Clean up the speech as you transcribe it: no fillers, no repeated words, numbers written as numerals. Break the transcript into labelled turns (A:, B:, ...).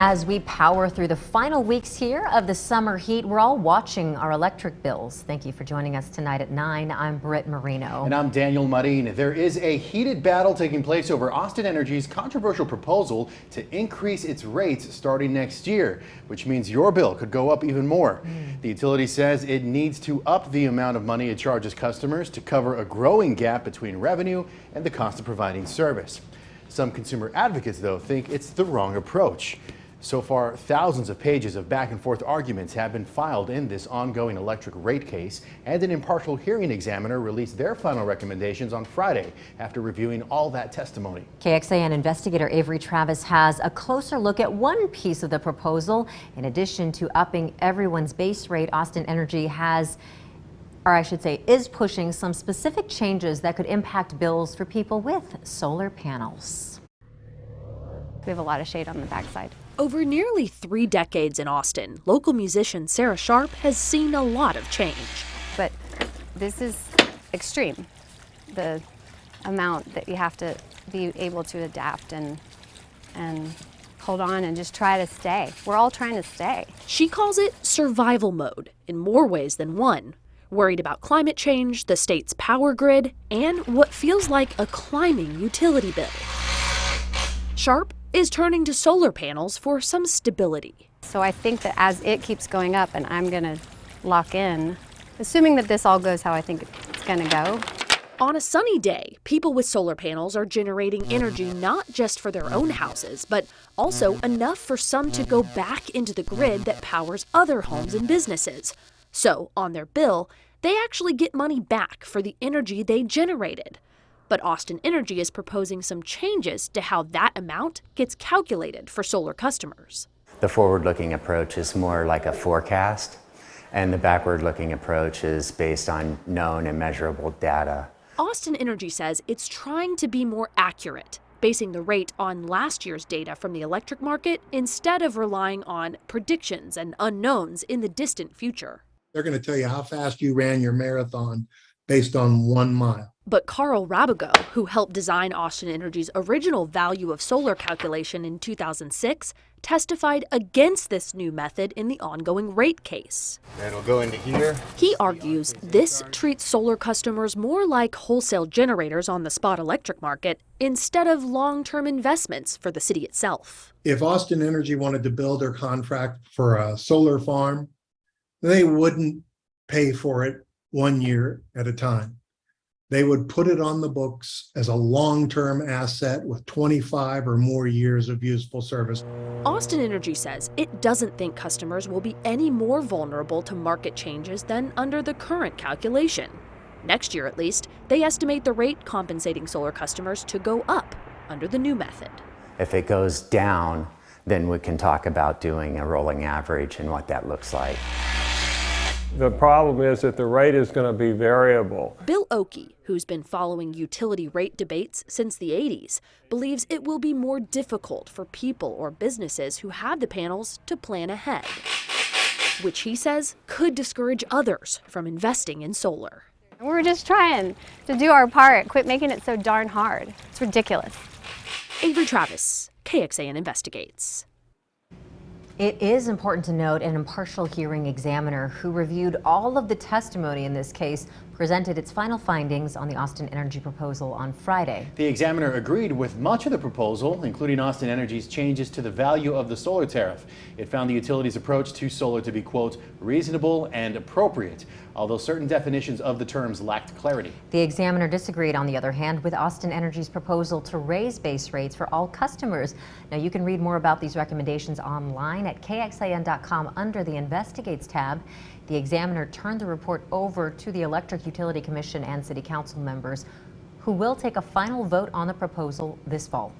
A: As we power through the final weeks here of the summer heat, we're all watching our electric bills. Thank you for joining us tonight at 9. I'm Britt Marino.
B: And I'm Daniel Marin. There is a heated battle taking place over Austin Energy's controversial proposal to increase its rates starting next year, which means your bill could go up even more. The utility says it needs to up the amount of money it charges customers to cover a growing gap between revenue and the cost of providing service. Some consumer advocates, though, think it's the wrong approach. So far, thousands of pages of back and forth arguments have been filed in this ongoing electric rate case, and an impartial hearing examiner released their final recommendations on Friday after reviewing all that testimony.
A: KXAN investigator Avery Travis has a closer look at one piece of the proposal. In addition to upping everyone's base rate, Austin Energy is pushing some specific changes that could impact bills for people with solar panels.
C: We have a lot of shade on the backside.
D: Over nearly 3 decades in Austin, local musician Sarah Sharp has seen a lot of change.
C: But this is extreme, the amount that you have to be able to adapt and hold on and just try to stay. We're all trying to stay.
D: She calls it survival mode in more ways than one. Worried about climate change, the state's power grid, and what feels like a climbing utility bill. Sharp is turning to solar panels for some stability.
C: So I think that as it keeps going up and I'm going to lock in, assuming that this all goes how I think it's going to go.
D: On a sunny day, people with solar panels are generating energy not just for their own houses, but also enough for some to go back into the grid that powers other homes and businesses. So on their bill, they actually get money back for the energy they generated. But Austin Energy is proposing some changes to how that amount gets calculated for solar customers.
E: The forward-looking approach is more like a forecast, and the backward-looking approach is based on known and measurable data.
D: Austin Energy says it's trying to be more accurate, basing the rate on last year's data from the electric market instead of relying on predictions and unknowns in the distant future.
F: They're going to tell you how fast you ran your marathon based on 1 mile.
D: But Carl Rabigo, who helped design Austin Energy's original value of solar calculation in 2006, testified against this new method in the ongoing rate case.
G: It'll go into here.
D: He argues this treats solar customers more like wholesale generators on the spot electric market instead of long-term investments for the city itself.
F: If Austin Energy wanted to build their contract for a solar farm, they wouldn't pay for it 1 year at a time. They would put it on the books as a long-term asset with 25 or more years of useful service.
D: Austin Energy says it doesn't think customers will be any more vulnerable to market changes than under the current calculation. Next year, at least, they estimate the rate compensating solar customers to go up under the new method.
E: If it goes down, then we can talk about doing a rolling average and what that looks like.
H: The problem is that the rate is going to be variable.
D: Bill Oakey, who's been following utility rate debates since the 80s, believes it will be more difficult for people or businesses who have the panels to plan ahead, which he says could discourage others from investing in solar.
C: We're just trying to do our part. Quit making it so darn hard. It's ridiculous.
D: Avery Travis, KXAN Investigates.
A: It is important to note an impartial hearing examiner who reviewed all of the testimony in this case presented its final findings on the Austin Energy proposal on Friday.
B: The examiner agreed with much of the proposal, including Austin Energy's changes to the value of the solar tariff. It found the utility's approach to solar to be, quote, reasonable and appropriate, although certain definitions of the terms lacked clarity.
A: The examiner disagreed, on the other hand, with Austin Energy's proposal to raise base rates for all customers. Now, you can read more about these recommendations online at KXAN.com under the Investigates tab. The examiner turned the report over to the Electric Utility Commission and City Council members, who will take a final vote on the proposal this fall.